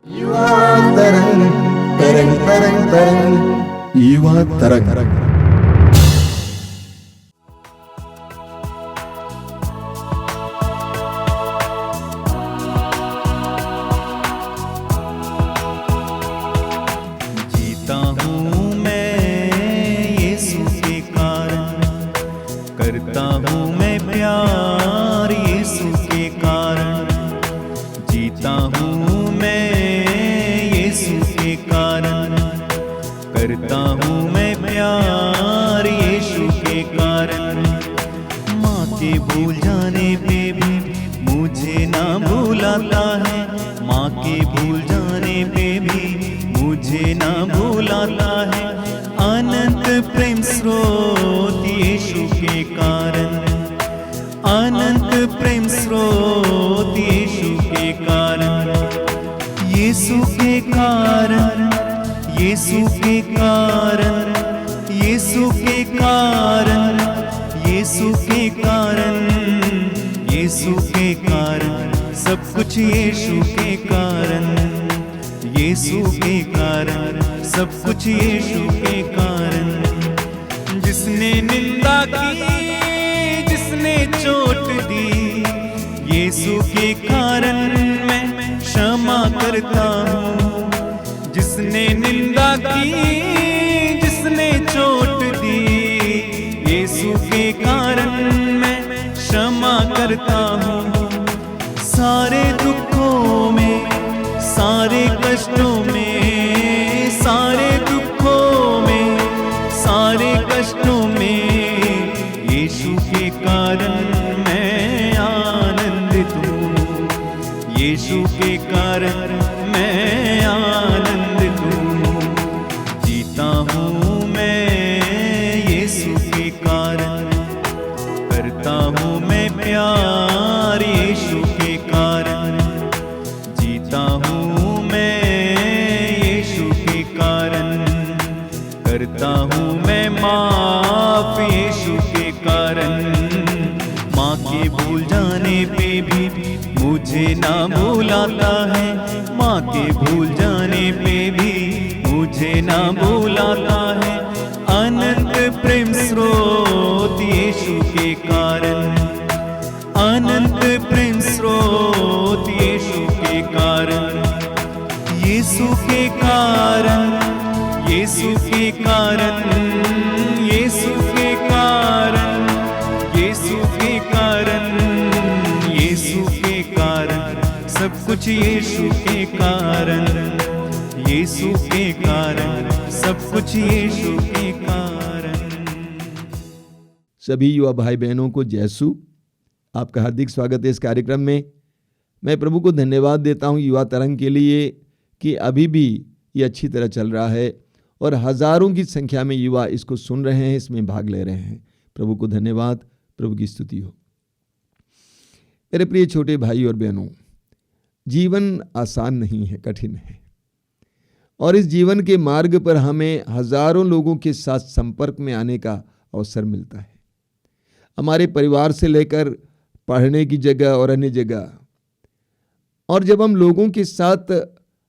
युवा तरंग तरंग तरंग तरंग युवा तरंग। जीता हूँ मैं यीशु के कारण, करता हूँ मैं प्यार यीशु के कारण। जीता हूँ मैं यीशु के कारण, करता हूँ मैं प्यार यीशु के कारण। माँ के भूल जाने पे भी मुझे ना भूलाता है, माँ के भूल जाने पे भी मुझे ना भूलाता है। अनंत प्रेम स्रोत यीशु के कारण, अनंत प्रेम स्रोत यीशु के कारण। यीशु के कारण, यीशु के कारण, यीशु के कारण, यीशु के कारण, यीशु के कारण, सब कुछ यीशु के कारण, यीशु के कारण, सब कुछ यीशु के कारण। जिसने निंदा की, जिसने चोट दी, यीशु के कारण मैं क्षमा करता हूँ। जिसने निंदा की, जिसने चोट दी, यीशु के कारण मैं क्षमा करता हूँ। सारे दुखों में, सारे कष्टों में, सारे दुखों में, सारे कष्टों में, यीशु के कारण मैं आनंदित हूँ। यीशु के कारण मैं आनंदित हूँ। जीता हूँ मैं यीशु के कारण, करता हूँ मैं प्यार यीशु के कारण। जीता हूँ मैं यीशु के कारण, करता हूँ मैं माफ यीशु के कारण। माँ के भूल जाने पे भी मुझे ना भूलाता है, माँ के भूल जाने पे भी मुझे ना भूलाता है। अनंत प्रेम स्रोत यीशु के कारण, अनंत प्रेम स्रोत यीशु के कारण। यीशु के कारण, यीशु के कारण, यीशु के कारण, यीशु के कारण, यीशु के कारण, सब कुछ यीशु के कारण, यीशु के कारण, सब कुछ यीशु के कारण। सभी युवा भाई बहनों को जयसु, आपका हार्दिक स्वागत है इस कार्यक्रम में। मैं प्रभु को धन्यवाद देता हूं युवा तरंग के लिए कि अभी भी ये अच्छी तरह चल रहा है और हजारों की संख्या में युवा इसको सुन रहे हैं, इसमें भाग ले रहे हैं। प्रभु को धन्यवाद, प्रभु की स्तुति हो। मेरे प्रिय छोटे भाई और बहनों, जीवन आसान नहीं है, कठिन है और इस जीवन के मार्ग पर हमें हजारों लोगों के साथ संपर्क में आने का अवसर मिलता है। हमारे परिवार से लेकर पढ़ने की जगह और अन्य जगह, और जब हम लोगों के साथ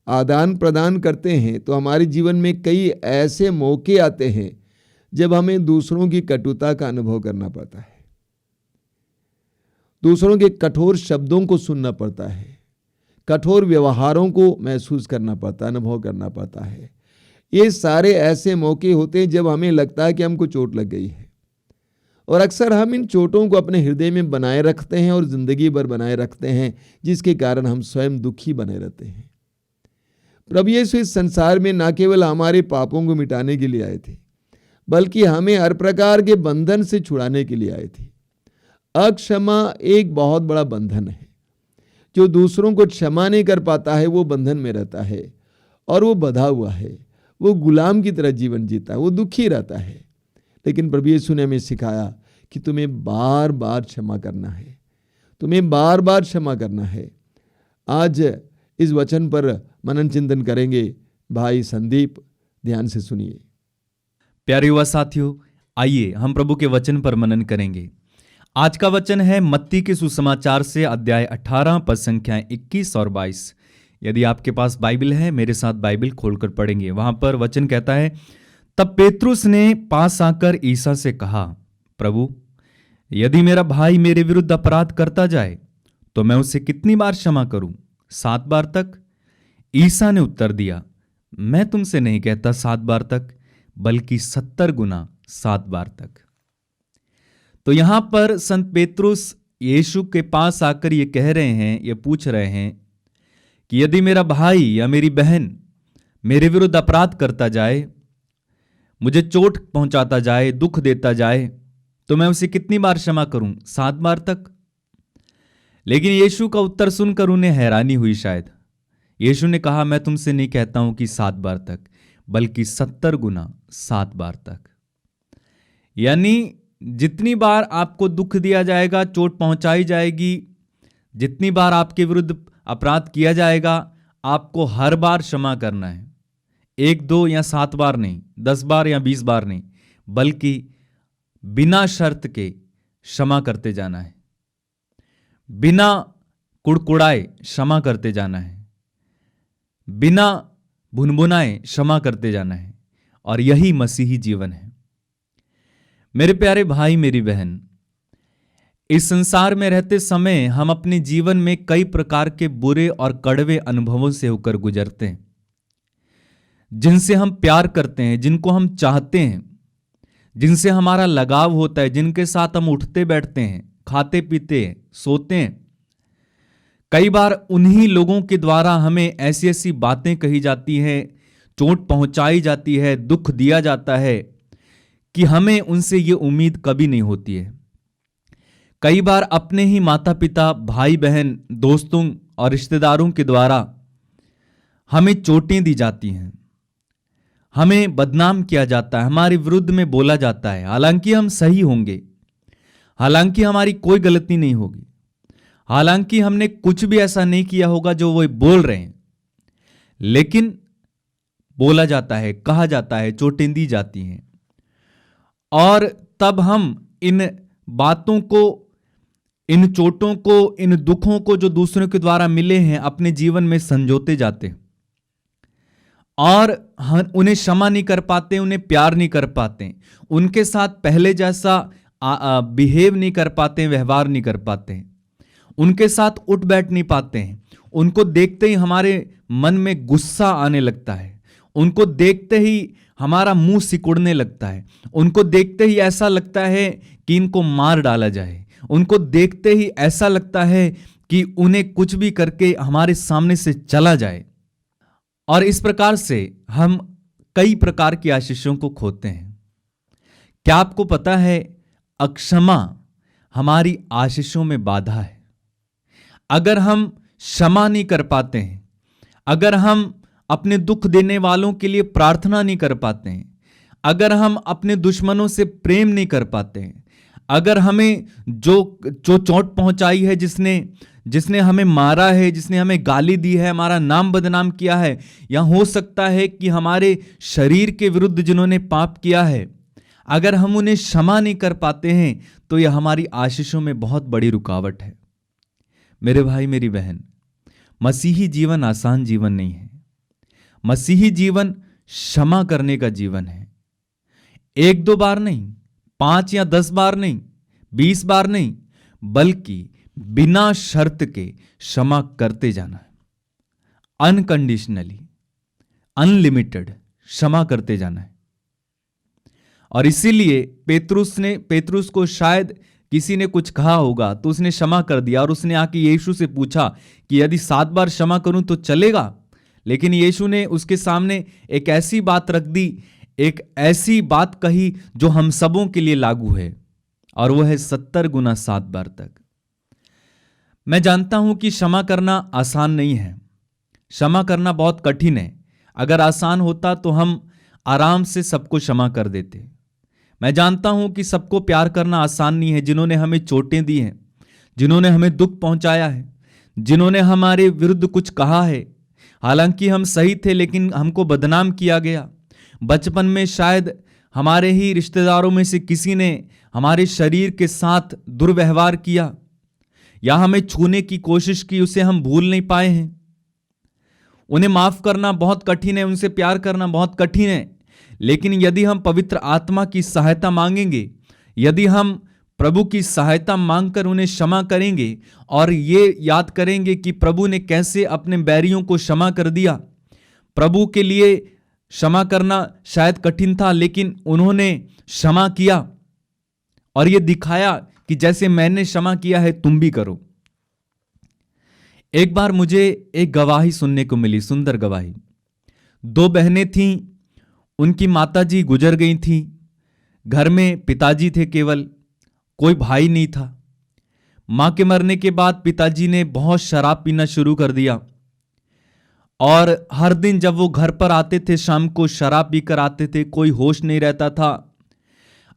आदान प्रदान करते हैं तो हमारे जीवन में कई ऐसे मौके आते हैं जब हमें दूसरों की कटुता का अनुभव करना पड़ता है, दूसरों के कठोर शब्दों को सुनना पड़ता है, कठोर व्यवहारों को महसूस करना पड़ता है, अनुभव करना पड़ता है। ये सारे ऐसे मौके होते हैं जब हमें लगता है कि हमको चोट लग गई है और अक्सर हम इन चोटों को अपने हृदय में बनाए रखते हैं और जिंदगी भर बनाए रखते हैं, जिसके कारण हम स्वयं दुखी बने रहते हैं। प्रभु यीशु इस संसार में न केवल हमारे पापों को मिटाने के लिए आए थे, बल्कि हमें हर प्रकार के बंधन से छुड़ाने के लिए आए थे। अक्षमा एक बहुत बड़ा बंधन है। जो दूसरों को क्षमा नहीं कर पाता है वो बंधन में रहता है और वो बंधा हुआ है, वो गुलाम की तरह जीवन जीता है, वो दुखी रहता है। लेकिन प्रभु यीशु ने हमें सिखाया कि तुम्हें बार बार क्षमा करना है, तुम्हें बार बार क्षमा करना है। आज इस वचन पर मनन चिंतन करेंगे। भाई संदीप, ध्यान से सुनिए। प्यारे युवा साथियों, आइए हम प्रभु के वचन पर मनन करेंगे। आज का वचन है मत्ती के सुसमाचार से अध्याय 18 पद संख्याएं 21 और 22। यदि आपके पास बाइबल है, मेरे साथ बाइबल खोलकर पढ़ेंगे। वहां पर वचन कहता है, तब पेतरुस ने पास आकर ईसा से कहा, प्रभु, यदि मेरा भाई मेरे विरुद्ध अपराध करता जाए तो मैं उसे कितनी बार क्षमा करूं? 7 बार तक? ईसा ने उत्तर दिया, मैं तुमसे नहीं कहता 7 बार तक, बल्कि 70 गुना 7 बार तक। तो यहां पर संत पेतरुस यीशु के पास आकर ये कह रहे हैं, ये पूछ रहे हैं कि यदि मेरा भाई या मेरी बहन मेरे विरुद्ध अपराध करता जाए, मुझे चोट पहुंचाता जाए, दुख देता जाए, तो मैं उसे कितनी बार क्षमा करूं? 7 बार तक? लेकिन यीशु का उत्तर सुनकर उन्हें हैरानी हुई शायद। यीशु ने कहा, मैं तुमसे नहीं कहता हूं कि 7 बार तक, बल्कि 70 गुना 7 बार तक। यानी जितनी बार आपको दुख दिया जाएगा, चोट पहुंचाई जाएगी, जितनी बार आपके विरुद्ध अपराध किया जाएगा, आपको हर बार क्षमा करना है। 1, 2 या 7 बार नहीं, 10 बार या 20 बार नहीं, बल्कि बिना शर्त के क्षमा करते जाना है, बिना कुड़कुड़ाए क्षमा करते जाना है, बिना भुनभुनाए क्षमा करते जाना है। और यही मसीही जीवन है। मेरे प्यारे भाई, मेरी बहन, इस संसार में रहते समय हम अपने जीवन में कई प्रकार के बुरे और कड़वे अनुभवों से होकर गुजरते हैं। जिनसे हम प्यार करते हैं, जिनको हम चाहते हैं, जिनसे हमारा लगाव होता है, जिनके साथ हम उठते बैठते हैं, खाते पीते हैं, सोते हैं, कई बार उन्हीं लोगों के द्वारा हमें ऐसी ऐसी बातें कही जाती हैं, चोट पहुंचाई जाती है, दुख दिया जाता है कि हमें उनसे ये उम्मीद कभी नहीं होती है। कई बार अपने ही माता पिता, भाई बहन, दोस्तों और रिश्तेदारों के द्वारा हमें चोटें दी जाती हैं, हमें बदनाम किया जाता है, हमारे विरुद्ध में बोला जाता है, हालांकि हम सही होंगे, हालांकि हमारी कोई गलती नहीं होगी, हालांकि हमने कुछ भी ऐसा नहीं किया होगा जो वो बोल रहे हैं, लेकिन बोला जाता है, कहा जाता है, चोटें दी जाती हैं। और तब हम इन बातों को, इन चोटों को, इन दुखों को जो दूसरों के द्वारा मिले हैं, अपने जीवन में संजोते जाते हैं और उन्हें क्षमा नहीं कर पाते, उन्हें प्यार नहीं कर पाते, उनके साथ पहले जैसा बिहेव नहीं कर पाते, व्यवहार नहीं कर पाते, उनके साथ उठ बैठ नहीं पाते हैं। उनको देखते ही हमारे मन में गुस्सा आने लगता है, उनको देखते ही हमारा मुंह सिकुड़ने लगता है, उनको देखते ही ऐसा लगता है कि इनको मार डाला जाए, उनको देखते ही ऐसा लगता है कि उन्हें कुछ भी करके हमारे सामने से चला जाए। और इस प्रकार से हम कई प्रकार की आशीषों को खोते हैं। क्या आपको पता है, अक्षमा हमारी आशीषों में बाधा है। अगर हम क्षमा नहीं कर पाते हैं, अगर हम अपने दुख देने वालों के लिए प्रार्थना नहीं कर पाते हैं, अगर हम अपने दुश्मनों से प्रेम नहीं कर पाते हैं, अगर हमें जो चोट पहुंचाई है, जिसने हमें मारा है, जिसने हमें गाली दी है, हमारा नाम बदनाम किया है, या हो सकता है कि हमारे शरीर के विरुद्ध जिन्होंने पाप किया है, अगर हम उन्हें क्षमा नहीं कर पाते हैं तो यह हमारी आशीषों में बहुत बड़ी रुकावट है। मेरे भाई, मेरी बहन, मसीही जीवन आसान जीवन नहीं है। मसीही जीवन क्षमा करने का जीवन है। 1-2 बार नहीं, 5 या 10 बार नहीं, 20 बार नहीं, बल्कि बिना शर्त के क्षमा करते जाना है। अनकंडीशनली, अनलिमिटेड क्षमा करते जाना है। और इसीलिए पेतरुस को शायद किसी ने कुछ कहा होगा तो उसने क्षमा कर दिया, और उसने आके यीशु से पूछा कि यदि 7 बार क्षमा करूं तो चलेगा। लेकिन यीशु ने उसके सामने एक ऐसी बात रख दी, एक ऐसी बात कही जो हम सबों के लिए लागू है, और वो है 70 गुना 7 बार तक। मैं जानता हूं कि क्षमा करना आसान नहीं है, क्षमा करना बहुत कठिन है। अगर आसान होता तो हम आराम से सबको क्षमा कर देते। मैं जानता हूं कि सबको प्यार करना आसान नहीं है। जिन्होंने हमें चोटें दी हैं, जिन्होंने हमें दुख पहुंचाया है, जिन्होंने हमारे विरुद्ध कुछ कहा है, हालांकि हम सही थे लेकिन हमको बदनाम किया गया। बचपन में शायद हमारे ही रिश्तेदारों में से किसी ने हमारे शरीर के साथ दुर्व्यवहार किया, या हमें छूने की कोशिश की, उसे हम भूल नहीं पाए हैं। उन्हें माफ करना बहुत कठिन है, उनसे प्यार करना बहुत कठिन है। लेकिन यदि हम पवित्र आत्मा की सहायता मांगेंगे, यदि हम प्रभु की सहायता मांगकर उन्हें क्षमा करेंगे और ये याद करेंगे कि प्रभु ने कैसे अपने बैरियों को क्षमा कर दिया। प्रभु के लिए क्षमा करना शायद कठिन था, लेकिन उन्होंने क्षमा किया और ये दिखाया कि जैसे मैंने क्षमा किया है तुम भी करो। एक बार मुझे एक गवाही सुनने को मिली, सुंदर गवाही। 2 बहनें थीं, उनकी माताजी गुजर गई थीं, घर में पिताजी थे केवल, कोई भाई नहीं था। मां के मरने के बाद पिताजी ने बहुत शराब पीना शुरू कर दिया और हर दिन जब वो घर पर आते थे शाम को शराब पीकर आते थे, कोई होश नहीं रहता था।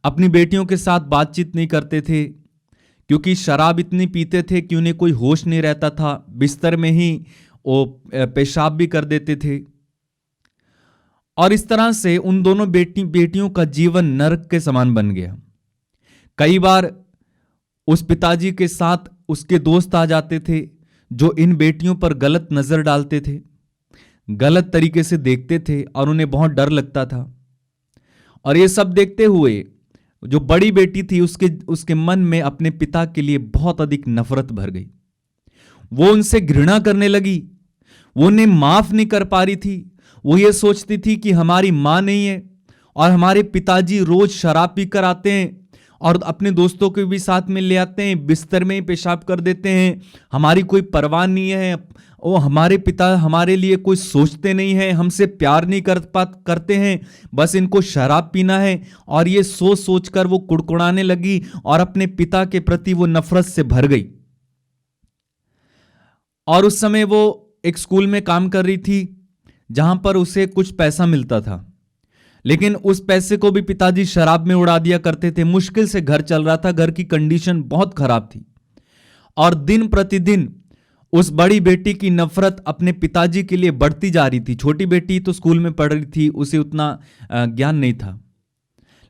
अपनी बेटियों के साथ बातचीत नहीं करते थे क्योंकि शराब इतनी पीते थे कि उन्हें कोई होश नहीं रहता था। बिस्तर में ही वो पेशाब भी कर देते थे और इस तरह से उन दोनों बेटियों का जीवन नरक के समान बन गया। कई बार उस पिताजी के साथ उसके दोस्त आ जाते थे जो इन बेटियों पर गलत नजर डालते थे, गलत तरीके से देखते थे और उन्हें बहुत डर लगता था। और ये सब देखते हुए जो बड़ी बेटी थी उसके मन में अपने पिता के लिए बहुत अधिक नफरत भर गई। वो उनसे घृणा करने लगी, वो उन्हें माफ नहीं कर पा रही थी। वो ये सोचती थी कि हमारी मां नहीं है और हमारे पिताजी रोज शराब पीकर आते हैं और अपने दोस्तों को भी साथ में ले आते हैं, बिस्तर में ही पेशाब कर देते हैं, हमारी कोई परवाह नहीं है। वो हमारे पिता हमारे लिए कोई सोचते नहीं है, हमसे प्यार नहीं करते हैं, बस इनको शराब पीना है। और ये सोच सोचकर वो कुड़कुड़ाने लगी और अपने पिता के प्रति वो नफरत से भर गई। और उस समय वो एक स्कूल में काम कर रही थी जहां पर उसे कुछ पैसा मिलता था, लेकिन उस पैसे को भी पिताजी शराब में उड़ा दिया करते थे। मुश्किल से घर चल रहा था, घर की कंडीशन बहुत खराब थी और दिन प्रतिदिन उस बड़ी बेटी की नफरत अपने पिताजी के लिए बढ़ती जा रही थी। छोटी बेटी तो स्कूल में पढ़ रही थी, उसे उतना ज्ञान नहीं था,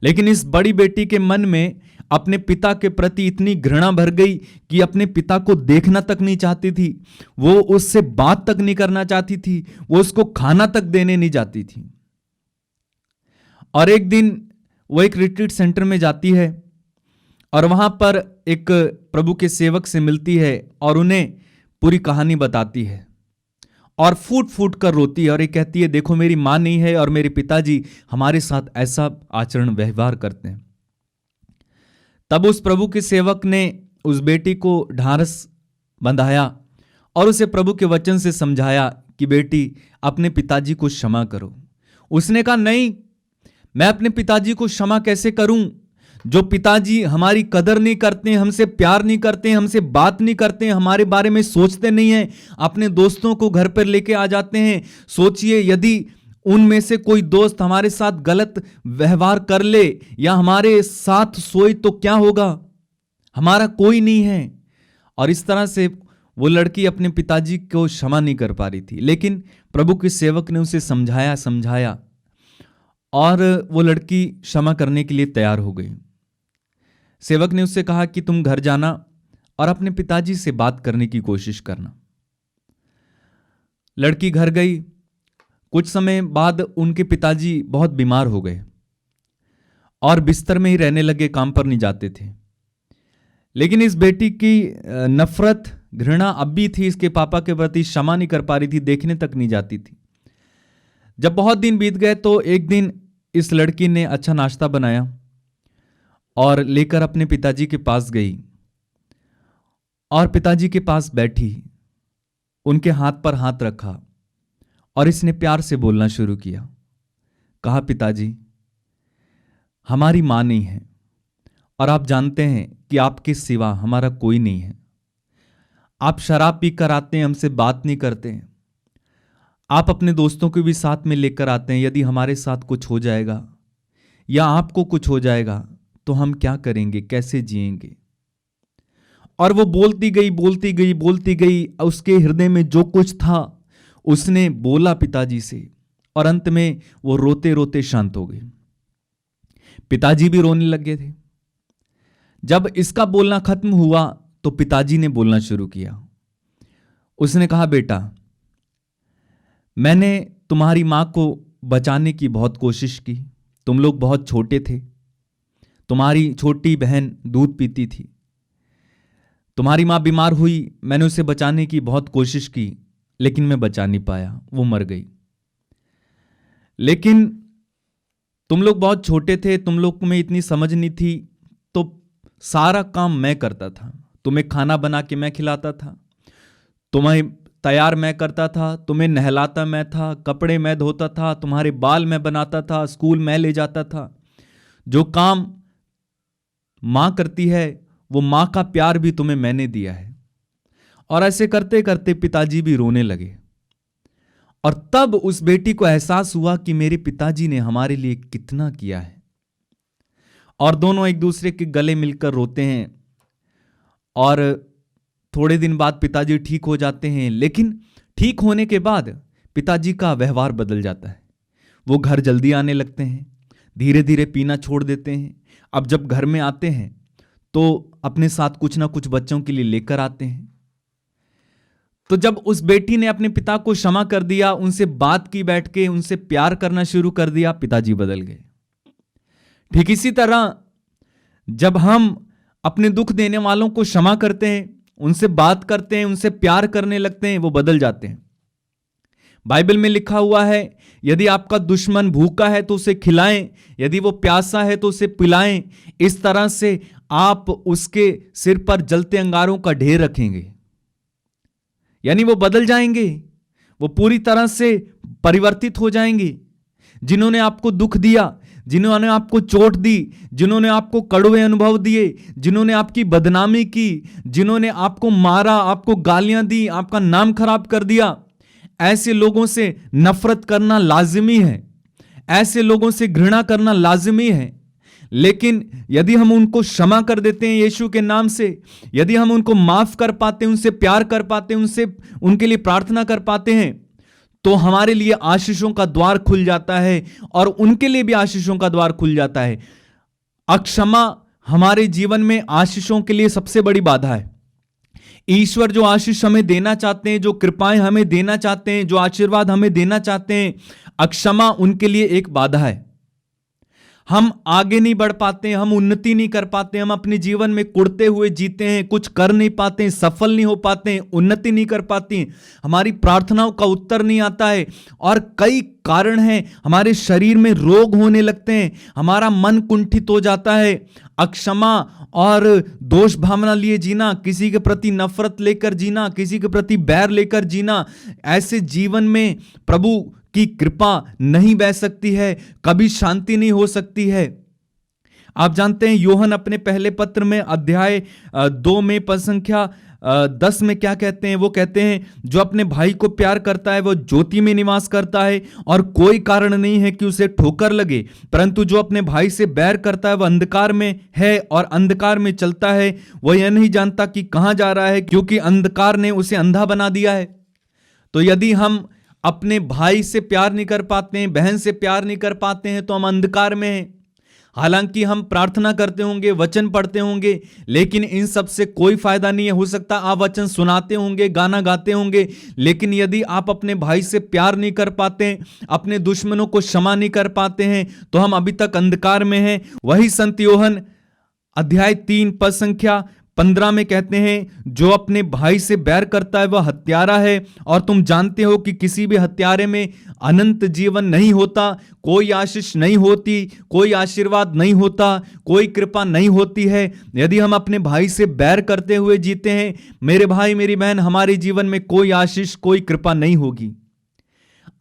लेकिन इस बड़ी बेटी के मन में अपने पिता के प्रति इतनी घृणा भर गई कि अपने पिता को देखना तक नहीं चाहती थी, वो उससे बात तक नहीं करना चाहती थी, वो उसको खाना तक देने नहीं जाती थी। और एक दिन वो एक रिट्रीट सेंटर में जाती है और वहां पर एक प्रभु के सेवक से मिलती है और उन्हें पूरी कहानी बताती है और फूट फूट कर रोती है और ये कहती है, देखो मेरी मां नहीं है और मेरे पिताजी हमारे साथ ऐसा आचरण व्यवहार करते हैं। तब उस प्रभु के सेवक ने उस बेटी को ढांढस बंधाया और उसे प्रभु के वचन से समझाया कि बेटी अपने पिताजी को क्षमा करो। उसने कहा, नहीं, मैं अपने पिताजी को क्षमा कैसे करूं? जो पिताजी हमारी कदर नहीं करते, हमसे प्यार नहीं करते, हमसे बात नहीं करते, हमारे बारे में सोचते नहीं हैं, अपने दोस्तों को घर पर लेके आ जाते हैं। सोचिए यदि उनमें से कोई दोस्त हमारे साथ गलत व्यवहार कर ले या हमारे साथ सोए तो क्या होगा? हमारा कोई नहीं है। और इस तरह से वो लड़की अपने पिताजी को क्षमा नहीं कर पा रही थी, लेकिन प्रभु के सेवक ने उसे समझाया और वो लड़की क्षमा करने के लिए तैयार हो गई। सेवक ने उससे कहा कि तुम घर जाना और अपने पिताजी से बात करने की कोशिश करना। लड़की घर गई। कुछ समय बाद उनके पिताजी बहुत बीमार हो गए और बिस्तर में ही रहने लगे, काम पर नहीं जाते थे। लेकिन इस बेटी की नफरत, घृणा अब भी थी इसके पापा के प्रति, क्षमा नहीं कर पा रही थी, देखने तक नहीं जाती थी। जब बहुत दिन बीत गए तो एक दिन इस लड़की ने अच्छा नाश्ता बनाया और लेकर अपने पिताजी के पास गई और पिताजी के पास बैठी, उनके हाथ पर हाथ रखा और इसने प्यार से बोलना शुरू किया। कहा, पिताजी हमारी मां नहीं है और आप जानते हैं कि आपके सिवा हमारा कोई नहीं है। आप शराब पीकर आते हैं, हमसे बात नहीं करते हैं, आप अपने दोस्तों को भी साथ में लेकर आते हैं। यदि हमारे साथ कुछ हो जाएगा या आपको कुछ हो जाएगा तो हम क्या करेंगे, कैसे जिएंगे? और वो बोलती गई। उसके हृदय में जो कुछ था उसने बोला पिताजी से और अंत में वो रोते रोते शांत हो गई। पिताजी भी रोने लगे थे। जब इसका बोलना खत्म हुआ तो पिताजी ने बोलना शुरू किया। उसने कहा, बेटा मैंने तुम्हारी माँ को बचाने की बहुत कोशिश की, तुम लोग बहुत छोटे थे, तुम्हारी छोटी बहन दूध पीती थी, तुम्हारी माँ बीमार हुई, मैंने उसे बचाने की बहुत कोशिश की, लेकिन मैं बचा नहीं पाया, वो मर गई। लेकिन तुम लोग बहुत छोटे थे, तुम लोग में इतनी समझ नहीं थी, तो सारा काम मैं करता था, तुम्हें खाना बना के मैं खिलाता था, तुम्हें तैयार मैं करता था, तुम्हें नहलाता मैं था, कपड़े मैं धोता था, तुम्हारे बाल मैं बनाता था, स्कूल मैं ले जाता था। जो काम माँ करती है वो माँ का प्यार भी तुम्हें मैंने दिया है। और ऐसे करते करते पिताजी भी रोने लगे, और तब उस बेटी को एहसास हुआ कि मेरे पिताजी ने हमारे लिए कितना किया है। और दोनों एक दूसरे के गले मिलकर रोते हैं, और थोड़े दिन बाद पिताजी ठीक हो जाते हैं। लेकिन ठीक होने के बाद पिताजी का व्यवहार बदल जाता है, वो घर जल्दी आने लगते हैं, धीरे धीरे पीना छोड़ देते हैं। अब जब घर में आते हैं तो अपने साथ कुछ ना कुछ बच्चों के लिए लेकर आते हैं। तो जब उस बेटी ने अपने पिता को क्षमा कर दिया, उनसे बात की बैठ के, उनसे प्यार करना शुरू कर दिया, पिताजी बदल गए। ठीक इसी तरह जब हम अपने दुख देने वालों को क्षमा करते हैं, उनसे बात करते हैं, उनसे प्यार करने लगते हैं, वो बदल जाते हैं। बाइबल में लिखा हुआ है, यदि आपका दुश्मन भूखा है तो उसे खिलाएं, यदि वो प्यासा है तो उसे पिलाएं। इस तरह से आप उसके सिर पर जलते अंगारों का ढेर रखेंगे। यानी वो बदल जाएंगे, वो पूरी तरह से परिवर्तित हो जाएंगे। जिन्होंने आपको दुख दिया, जिन्होंने आपको चोट दी, जिन्होंने आपको कड़वे अनुभव दिए, जिन्होंने आपकी बदनामी की, जिन्होंने आपको मारा, आपको गालियां दी, आपका नाम खराब कर दिया, ऐसे लोगों से नफरत करना लाजिमी है, ऐसे लोगों से घृणा करना लाजिमी है। लेकिन यदि हम उनको क्षमा कर देते हैं यीशु के नाम से, यदि हम उनको माफ कर पाते हैं, उनसे प्यार कर पाते हैं, उनके लिए प्रार्थना कर पाते हैं, तो हमारे लिए आशीषों का द्वार खुल जाता है और उनके लिए भी आशीषों का द्वार खुल जाता है। अक्षमा हमारे जीवन में आशीषों के लिए सबसे बड़ी बाधा है। ईश्वर जो आशीष हमें देना चाहते हैं, जो कृपाएं हमें देना चाहते हैं, जो आशीर्वाद हमें देना चाहते हैं, अक्षमा उनके लिए एक बाधा है। हम आगे नहीं बढ़ पाते हैं, हम उन्नति नहीं कर पाते, हम अपने जीवन में कुढ़ते हुए जीते हैं, कुछ कर नहीं पाते हैं, सफल नहीं हो पाते हैं, उन्नति नहीं कर पाते हैं, हमारी प्रार्थनाओं का उत्तर नहीं आता है, और कई कारण हैं। हमारे शरीर में रोग होने लगते हैं, हमारा मन कुंठित हो जाता है। अक्षमा और दोष भावना लिए जीना, किसी के प्रति नफरत लेकर जीना, किसी के प्रति बैर लेकर जीना, ऐसे जीवन में प्रभु की कृपा नहीं बह सकती है, कभी शांति नहीं हो सकती है। आप जानते हैं यूहन्ना अपने पहले पत्र में अध्याय 2 में पद संख्या 10 में क्या कहते हैं? वो कहते हैं, जो अपने भाई को प्यार करता है वो ज्योति में निवास करता है और कोई कारण नहीं है कि उसे ठोकर लगे, परंतु जो अपने भाई से बैर करता है वह अंधकार में है और अंधकार में चलता है, वह यह नहीं जानता कि कहां जा रहा है, क्योंकि अंधकार ने उसे अंधा बना दिया है। तो यदि हम अपने भाई से प्यार नहीं कर पाते हैं, बहन से प्यार नहीं कर पाते हैं, तो हम अंधकार में हैं। हालांकि हम प्रार्थना करते होंगे, वचन पढ़ते होंगे, लेकिन इन सब से कोई फायदा नहीं है। हो सकता आप वचन सुनाते होंगे, गाना गाते होंगे, लेकिन यदि आप अपने भाई से प्यार नहीं कर पाते, अपने दुश्मनों को क्षमा नहीं कर पाते हैं, तो हम अभी तक अंधकार में हैं। वही संत यूहन्ना अध्याय 3 पद संख्या 15 में कहते हैं, जो अपने भाई से बैर करता है वह हत्यारा है, और तुम जानते हो कि किसी भी हत्यारे में अनंत जीवन नहीं होता, कोई आशीष नहीं होती, कोई आशीर्वाद नहीं होता, कोई कृपा नहीं होती है। यदि हम अपने भाई से बैर करते हुए जीते हैं, मेरे भाई मेरी बहन, हमारे जीवन में कोई आशीष, कोई कृपा नहीं होगी।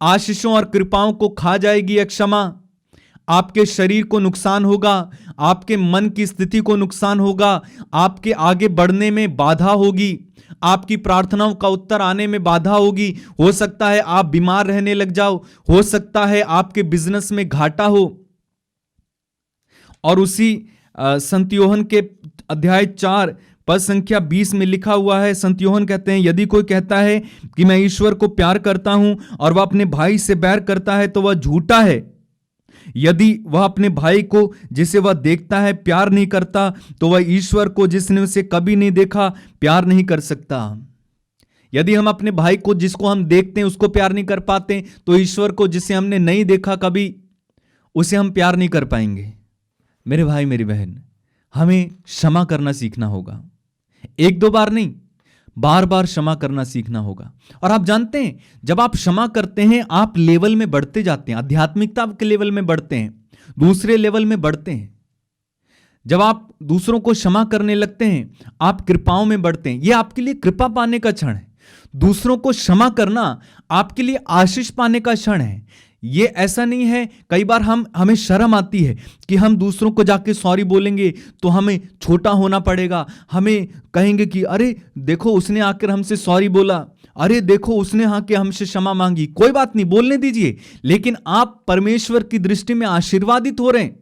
आशीषों और कृपाओं को खा जाएगी अक्षमा। आपके शरीर को नुकसान होगा, आपके मन की स्थिति को नुकसान होगा, आपके आगे बढ़ने में बाधा होगी, आपकी प्रार्थनाओं का उत्तर आने में बाधा होगी। हो सकता है आप बीमार रहने लग जाओ, हो सकता है आपके बिजनेस में घाटा हो। और उसी संत यूहन्ना के अध्याय 4 पद संख्या 20 में लिखा हुआ है, संत यूहन्ना कहते हैं, यदि कोई कहता है कि मैं ईश्वर को प्यार करता हूं और वह अपने भाई से बैर करता है तो वह झूठा है। यदि वह अपने भाई को जिसे वह देखता है प्यार नहीं करता, तो वह ईश्वर को जिसने उसे कभी नहीं देखा प्यार नहीं कर सकता। यदि हम अपने भाई को जिसको हम देखते हैं उसको प्यार नहीं कर पाते, तो ईश्वर को जिसे हमने नहीं देखा कभी, उसे हम प्यार नहीं कर पाएंगे। मेरे भाई मेरी बहन, हमें क्षमा करना सीखना होगा। एक दो बार नहीं, बार बार क्षमा करना सीखना होगा। और आप जानते हैं, जब आप क्षमा करते हैं आप लेवल में बढ़ते जाते हैं, आध्यात्मिकता के लेवल में बढ़ते हैं, दूसरे लेवल में बढ़ते हैं। जब आप दूसरों को क्षमा करने लगते हैं आप कृपाओं में बढ़ते हैं। यह आपके लिए कृपा पाने का क्षण है। दूसरों को क्षमा करना आपके लिए आशीष पाने का क्षण है। ये ऐसा नहीं है, कई बार हमें शर्म आती है कि हम दूसरों को जाके सॉरी बोलेंगे तो हमें छोटा होना पड़ेगा। हमें कहेंगे कि अरे देखो उसने आकर हमसे सॉरी बोला, अरे देखो उसने आके हमसे क्षमा मांगी। कोई बात नहीं, बोलने दीजिए, लेकिन आप परमेश्वर की दृष्टि में आशीर्वादित हो रहे हैं।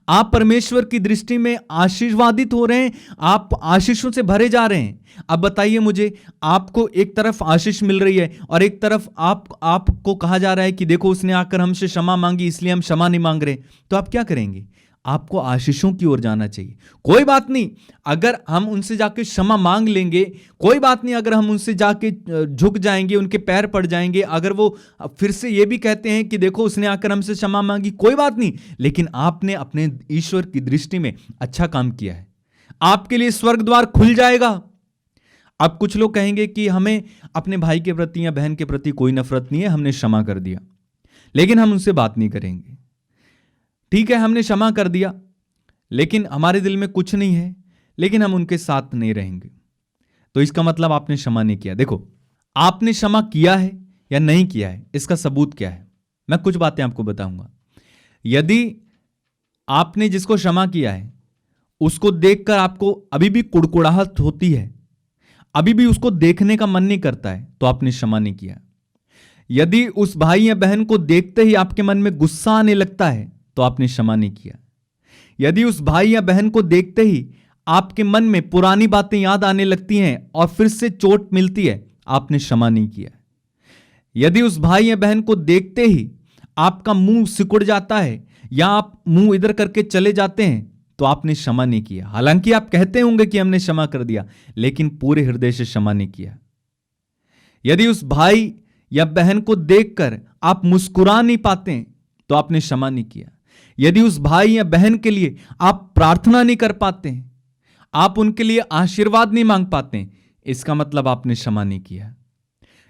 आप परमेश्वर की दृष्टि में आशीर्वादित हो रहे हैं, आप आशीषों से भरे जा रहे हैं। अब बताइए मुझे, आपको एक तरफ आशीष मिल रही है और एक तरफ आपको कहा जा रहा है कि देखो उसने आकर हमसे क्षमा मांगी इसलिए हम क्षमा नहीं मांग रहे, तो आप क्या करेंगे? आपको आशीषों की ओर जाना चाहिए। कोई बात नहीं अगर हम उनसे जाके क्षमा मांग लेंगे, कोई बात नहीं अगर हम उनसे जाके झुक जाएंगे, उनके पैर पड़ जाएंगे, अगर वो फिर से ये भी कहते हैं कि देखो उसने आकर हमसे क्षमा मांगी, कोई बात नहीं, लेकिन आपने अपने ईश्वर की दृष्टि में अच्छा काम किया है, आपके लिए स्वर्ग द्वार खुल जाएगा। अब कुछ लोग कहेंगे कि हमें अपने भाई के प्रति या बहन के प्रति कोई नफरत नहीं है, हमने क्षमा कर दिया, लेकिन हम उनसे बात नहीं करेंगे। ठीक है, हमने क्षमा कर दिया, लेकिन हमारे दिल में कुछ नहीं है, लेकिन हम उनके साथ नहीं रहेंगे, तो इसका मतलब आपने क्षमा नहीं किया। देखो, आपने क्षमा किया है या नहीं किया है, इसका सबूत क्या है? मैं कुछ बातें आपको बताऊंगा। यदि आपने जिसको क्षमा किया है उसको देखकर आपको अभी भी कुड़कुड़ाहट होती है, अभी भी उसको देखने का मन नहीं करता है, तो आपने क्षमा नहीं किया। यदि उस भाई या बहन को देखते ही आपके मन में गुस्सा आने लगता है, तो आपने क्षमा नहीं किया। यदि उस भाई या बहन को देखते ही आपके मन में पुरानी बातें याद आने लगती हैं और फिर से चोट मिलती है, आपने क्षमा नहीं किया। यदि उस भाई या बहन को देखते ही आपका मुंह सिकुड़ जाता है या आप मुंह इधर करके चले जाते हैं, तो आपने क्षमा नहीं किया। हालांकि आप कहते होंगे कि हमने क्षमा कर दिया, लेकिन पूरे हृदय से क्षमा नहीं किया। यदि उस भाई या बहन को देखकर आप मुस्कुरा नहीं पाते, तो आपने क्षमा नहीं किया। यदि उस भाई या बहन के लिए आप प्रार्थना नहीं कर पाते, आप उनके लिए आशीर्वाद नहीं मांग पाते, इसका मतलब आपने क्षमा नहीं किया।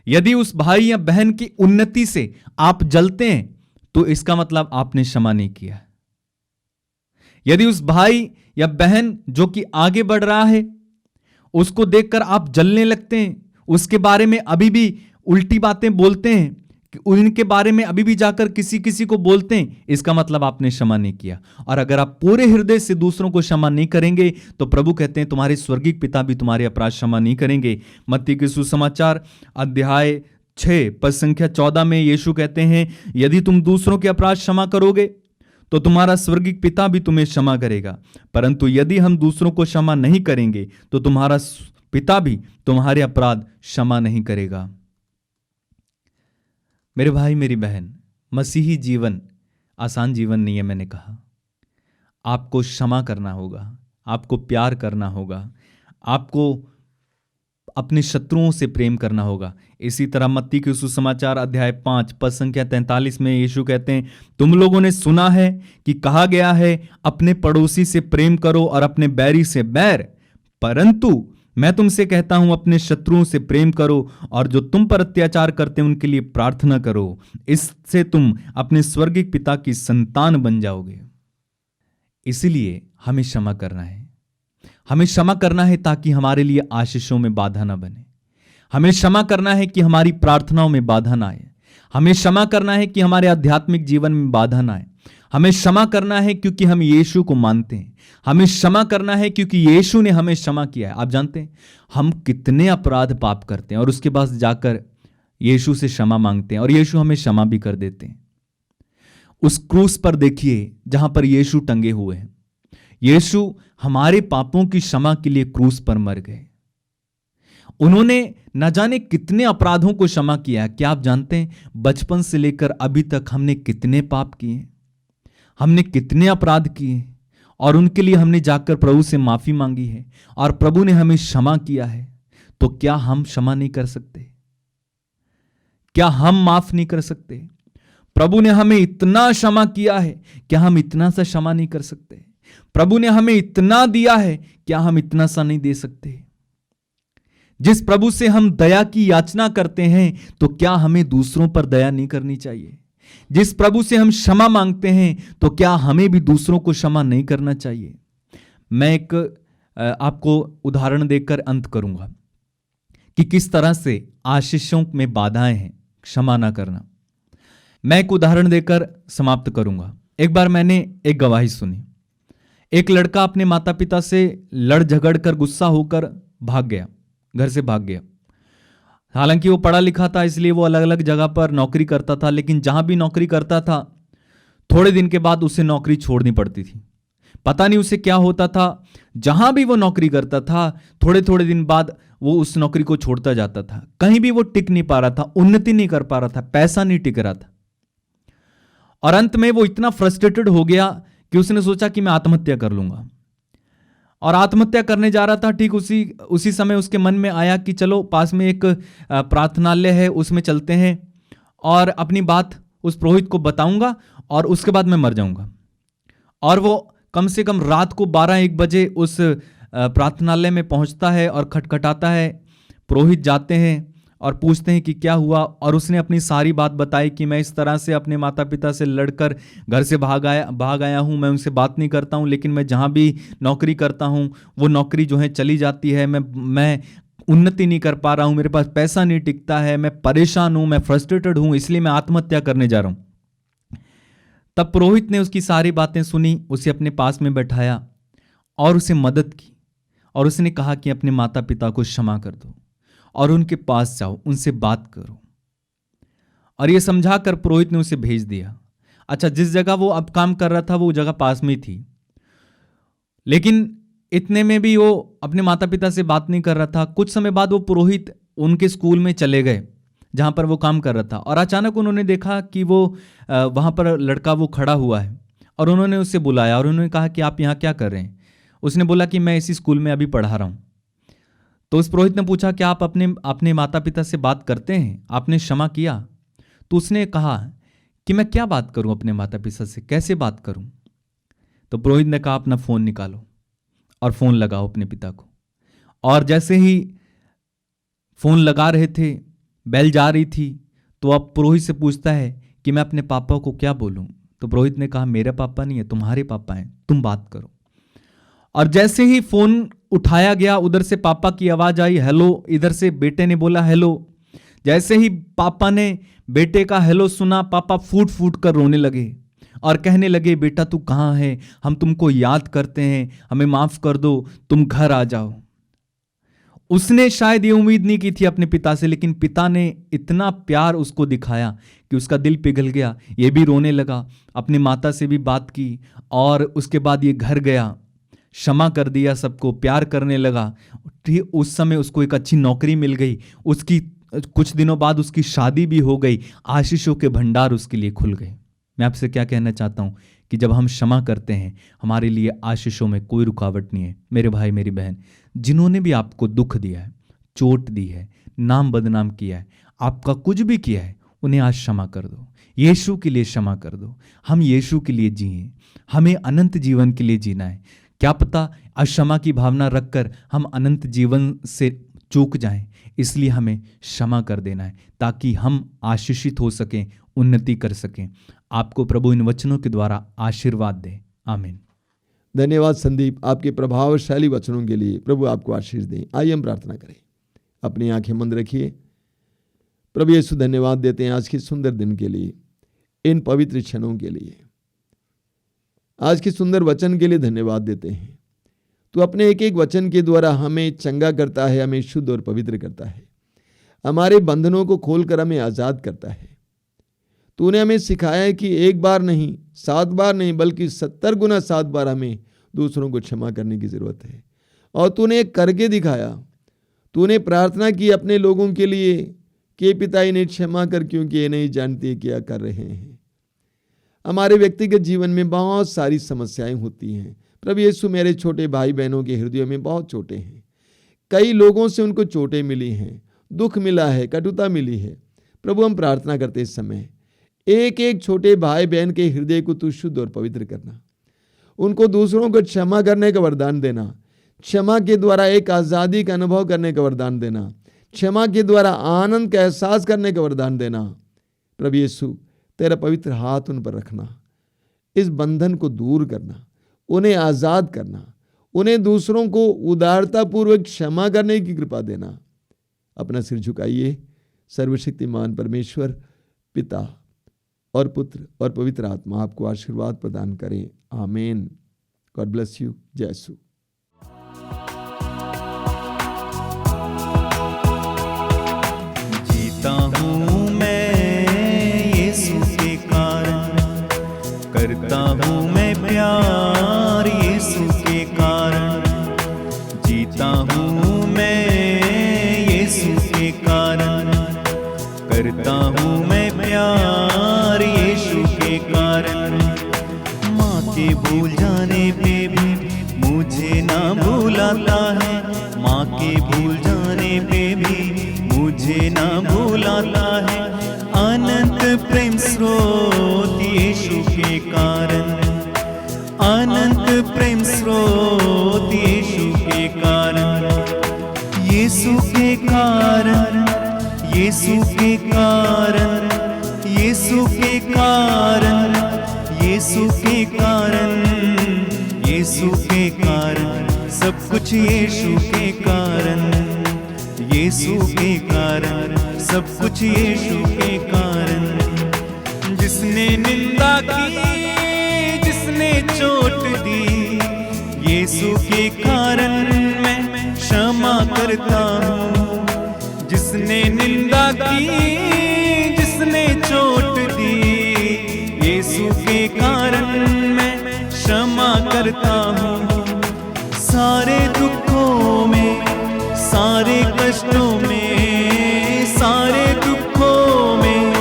यदि उस भाई या बहन की उन्नति से आप जलते हैं, तो इसका मतलब आपने क्षमा नहीं किया। यदि उस भाई या बहन जो कि आगे बढ़ रहा है उसको देखकर आप जलने लगते हैं, उसके बारे में अभी भी उल्टी बातें बोलते हैं, उनके बारे में अभी भी जाकर किसी को बोलते हैं, इसका मतलब आपने क्षमा नहीं किया। और अगर आप पूरे हृदय से दूसरों को क्षमा नहीं करेंगे, तो प्रभु कहते हैं तुम्हारे स्वर्गीय पिता भी तुम्हारे अपराध क्षमा नहीं करेंगे। मत्ती के सुसमाचार अध्याय 6 पद संख्या 14 में यीशु कहते हैं, यदि तुम दूसरों के अपराध क्षमा करोगे तो तुम्हारा स्वर्गीय पिता भी तुम्हें क्षमा करेगा, परंतु यदि हम दूसरों को क्षमा नहीं करेंगे तो तुम्हारा पिता भी तुम्हारे अपराध क्षमा नहीं करेगा। मेरे भाई मेरी बहन, मसीही जीवन आसान जीवन नहीं है। मैंने कहा आपको क्षमा करना होगा, आपको प्यार करना होगा, आपको अपने शत्रुओं से प्रेम करना होगा। इसी तरह मत्ती के सुसमाचार अध्याय 5 पद संख्या 43 में यीशु कहते हैं, तुम लोगों ने सुना है कि कहा गया है अपने पड़ोसी से प्रेम करो और अपने बैरी से बैर, परंतु मैं तुमसे कहता हूं अपने शत्रुओं से प्रेम करो और जो तुम पर अत्याचार करते हैं उनके लिए प्रार्थना करो, इससे तुम अपने स्वर्गीय पिता की संतान बन जाओगे। इसलिए हमें क्षमा करना है, हमें क्षमा करना है ताकि हमारे लिए आशीषों में बाधा ना बने। हमें क्षमा करना है कि हमारी प्रार्थनाओं में बाधा ना आए। हमें क्षमा करना है कि हमारे आध्यात्मिक जीवन में बाधा ना आए। हमें क्षमा करना है क्योंकि हम यीशु को मानते हैं। हमें क्षमा करना है क्योंकि यीशु ने हमें क्षमा किया है। आप जानते हैं हम कितने अपराध पाप करते हैं और उसके पास जाकर यीशु से क्षमा मांगते हैं और यीशु हमें क्षमा भी कर देते हैं। उस क्रूस पर देखिए जहां पर यीशु टंगे हुए हैं, यीशु हमारे पापों की क्षमा के लिए क्रूस पर मर गए। उन्होंने न जाने कितने अपराधों को क्षमा किया है। क्या आप जानते हैं बचपन से लेकर अभी तक हमने कितने पाप किए, हमने कितने अपराध किए और उनके लिए हमने जाकर प्रभु से माफी मांगी है और प्रभु ने हमें क्षमा किया है। तो क्या हम क्षमा नहीं कर सकते? क्या हम माफ नहीं कर सकते? प्रभु ने हमें इतना क्षमा किया है, क्या हम इतना सा क्षमा नहीं कर सकते? प्रभु ने हमें इतना दिया है, क्या हम इतना सा नहीं दे सकते? जिस प्रभु से हम दया की याचना करते हैं, तो क्या हमें दूसरों पर दया नहीं करनी चाहिए? जिस प्रभु से हम क्षमा मांगते हैं, तो क्या हमें भी दूसरों को क्षमा नहीं करना चाहिए? मैं एक आपको उदाहरण देकर अंत करूंगा कि किस तरह से आशीषों में बाधाएं हैं क्षमा ना करना। मैं एक उदाहरण देकर समाप्त करूंगा। एक बार मैंने एक गवाही सुनी। एक लड़का अपने माता पिता से लड़ झगड़ कर गुस्सा होकर भाग गया, घर से भाग गया। हालांकि वो पढ़ा लिखा था, इसलिए वो अलग अलग जगह पर नौकरी करता था, लेकिन जहां भी नौकरी करता था थोड़े दिन के बाद उसे नौकरी छोड़नी पड़ती थी। पता नहीं उसे क्या होता था, जहां भी वो नौकरी करता था थोड़े थोड़े दिन बाद वो उस नौकरी को छोड़ता जाता था। कहीं भी वो टिक नहीं पा रहा था, उन्नति नहीं कर पा रहा था, पैसा नहीं टिक रहा था। और अंत में वो इतना फ्रस्ट्रेटेड हो गया कि उसने सोचा कि मैं आत्महत्या कर लूंगा। और आत्महत्या करने जा रहा था, ठीक उसी समय उसके मन में आया कि चलो पास में एक प्रार्थनालय है, उसमें चलते हैं और अपनी बात उस पुरोहित को बताऊंगा और उसके बाद मैं मर जाऊंगा। और वो कम से कम रात को 12-1 बजे उस प्रार्थनालय में पहुंचता है और खटखटाता है। पुरोहित जाते हैं और पूछते हैं कि क्या हुआ, और उसने अपनी सारी बात बताई कि मैं इस तरह से अपने माता पिता से लड़कर घर से भाग आया हूँ, मैं उनसे बात नहीं करता हूँ, लेकिन मैं जहाँ भी नौकरी करता हूँ वो नौकरी जो है चली जाती है, मैं उन्नति नहीं कर पा रहा हूँ, मेरे पास पैसा नहीं टिकता है, मैं परेशान हूँ, मैं फ्रस्ट्रेटेड हूँ, इसलिए मैं आत्महत्या करने जा रहा हूँ। तब पुरोहित ने उसकी सारी बातें सुनी, उसे अपने पास में बैठाया और उसे मदद की, और उसने कहा कि अपने माता पिता को क्षमा कर दो और उनके पास जाओ, उनसे बात करो। और यह समझाकर पुरोहित ने उसे भेज दिया। अच्छा, जिस जगह वो अब काम कर रहा था वो जगह पास में थी, लेकिन इतने में भी वो अपने माता पिता से बात नहीं कर रहा था। कुछ समय बाद वो पुरोहित उनके स्कूल में चले गए जहां पर वो काम कर रहा था, और अचानक उन्होंने देखा कि वो वहां पर लड़का वो खड़ा हुआ है, और उन्होंने उससे बुलाया और उन्होंने कहा कि आप यहाँ क्या कर रहे हैं? उसने बोला कि मैं इसी स्कूल में अभी पढ़ा रहा हूं। तो उस पुरोहित ने पूछा कि आप अपने माता पिता से बात करते हैं, आपने क्षमा किया? तो उसने कहा कि मैं क्या बात करूं अपने माता पिता से, कैसे बात करूं? तो पुरोहित ने कहा अपना फोन निकालो और फोन लगाओ अपने पिता को। और जैसे ही फोन लगा रहे थे, बेल जा रही थी, तो अब पुरोहित से पूछता है कि मैं अपने पापा को क्या बोलूं? तो पुरोहित ने कहा मेरे पापा नहीं है, तुम्हारे पापा हैं, तुम बात करो। और जैसे ही फोन उठाया गया, उधर से पापा की आवाज आई, हेलो। इधर से बेटे ने बोला हेलो। जैसे ही पापा ने बेटे का हेलो सुना, पापा फूट फूट कर रोने लगे और कहने लगे, बेटा तू कहाँ है? हम तुमको याद करते हैं, हमें माफ कर दो, तुम घर आ जाओ। उसने शायद ये उम्मीद नहीं की थी अपने पिता से, लेकिन पिता ने इतना प्यार उसको दिखाया कि उसका दिल पिघल गया। ये भी रोने लगा, अपनी माता से भी बात की, और उसके बाद ये घर गया, क्षमा कर दिया, सबको प्यार करने लगा। ठीक उस समय उसको एक अच्छी नौकरी मिल गई, उसकी कुछ दिनों बाद उसकी शादी भी हो गई, आशीषों के भंडार उसके लिए खुल गए। मैं आपसे क्या कहना चाहता हूं कि जब हम क्षमा करते हैं, हमारे लिए आशीषों में कोई रुकावट नहीं है। मेरे भाई मेरी बहन, जिन्होंने भी आपको दुख दिया है, चोट दी है, नाम बदनाम किया है, आपका कुछ भी किया है, उन्हें आज क्षमा कर दो। यीशु के लिए क्षमा कर दो। हम यीशु के लिए जिए, हमें अनंत जीवन के लिए जीना है। क्या पता अक्षमा की भावना रखकर हम अनंत जीवन से चूक जाएं, इसलिए हमें क्षमा कर देना है ताकि हम आशीषित हो सकें, उन्नति कर सकें। आपको प्रभु इन वचनों के द्वारा आशीर्वाद दे। आमीन। धन्यवाद संदीप, आपके प्रभावशाली वचनों के लिए। प्रभु आपको आशीष दें। आइए हम प्रार्थना करें। अपनी आंखें बंद रखिए। प्रभु यीशु, धन्यवाद देते हैं आज के सुंदर दिन के लिए, इन पवित्र क्षणों के लिए, आज के सुंदर वचन के लिए धन्यवाद देते हैं। तो अपने एक एक वचन के द्वारा हमें चंगा करता है, हमें शुद्ध और पवित्र करता है, हमारे बंधनों को खोलकर हमें आज़ाद करता है। तूने हमें सिखाया है कि एक बार नहीं, 7 बार नहीं, बल्कि 70 गुना 7 बार हमें दूसरों को क्षमा करने की ज़रूरत है। और तूने करके दिखाया। तूने प्रार्थना की अपने लोगों के लिए कि पिता इन्हें क्षमा कर, क्योंकि ये नहीं जानते क्या कर रहे हैं। हमारे व्यक्तिगत जीवन में बहुत सारी समस्याएं होती हैं। प्रभु यीशु, मेरे छोटे भाई बहनों के हृदयों में बहुत चोटें हैं। कई लोगों से उनको चोटें मिली हैं, दुख मिला है, कटुता मिली है। प्रभु हम प्रार्थना करते इस समय एक एक छोटे भाई बहन के हृदय को तू शुद्ध और पवित्र करना, उनको दूसरों को क्षमा करने का वरदान देना, क्षमा के द्वारा एक आज़ादी का अनुभव करने का वरदान देना, क्षमा के द्वारा आनंद का एहसास करने का वरदान देना। प्रभु यीशु तेरा पवित्र हाथ उन पर रखना, इस बंधन को दूर करना, उन्हें आज़ाद करना, उन्हें दूसरों को उदारतापूर्वक क्षमा करने की कृपा देना। अपना सिर झुकाइए। सर्वशक्तिमान परमेश्वर पिता और पुत्र और पवित्र आत्मा आपको आशीर्वाद प्रदान करें। आमीन। God bless you. जय यीशु। जीता हूँ मैं यीशु के कारण, करता हूँ मैं प्यार यीशु के कारण। जीता हूँ मैं यीशु के कारण, करता हूँ मैं प्यार यीशु के कारण। माँ के भूल जाने पे भी मुझे ना भूलाता है, माँ के भूल जाने पे भी मुझे ना भूलाता है। अनंत प्रेम स्रोत यीशु के कारण, अनंत प्रेम स्रोत यीशु के कारण। यीशु के कारण, यीशु के कारण, यीशु के कारण, यीशु के कारण, यीशु के कारण, सब कुछ यीशु के कारण, यीशु के कारण, सब कुछ यीशु के कारण। जिसने निंदा की, जिसने चोट दी, यीशु के कारण मैं क्षमा करता हूँ। जिसने निंदा की, जिसने चोट दी, यीशु के कारण मैं क्षमा करता हूँ। सारे दुखों में, सारे कष्टों में, सारे दुखों में,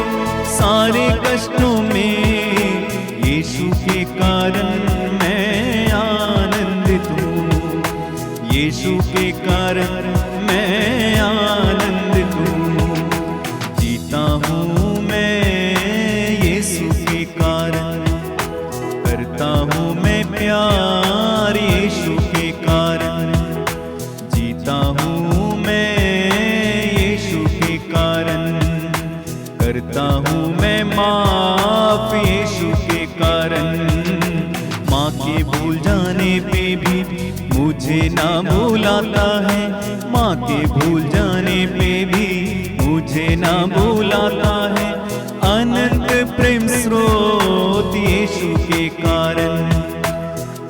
सारे कष्टों में, यीशु के कारण मैं आनंदित हूँ। यीशु के कारण मैं आनंदित हूँ। जीता हूँ मैं यीशु के कारण, करता हूँ मैं प्यार यीशु के कारण। जीता हूँ मैं यीशु के कारण, करता हूँ मैं माफ यीशु के कारण। माँ के भूल जाने पे भी मुझे ना भूलाता है, माँ के भूल जाने पे भी मुझे ना भूलाता है। अनंत प्रेम स्रोत यीशु के कारण,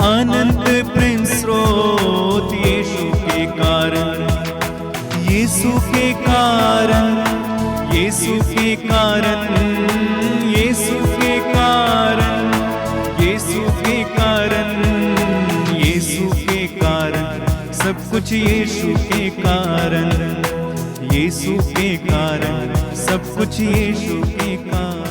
अनंत प्रेम स्रोत यीशु के कारण। यीशु के कारण, यीशु के कारण, यीशु के कारण, यीशु के कारण, यीशु के कारण, सब कुछ यीशु के कारण, यीशु के कारण, सब कुछ यीशु के कारण।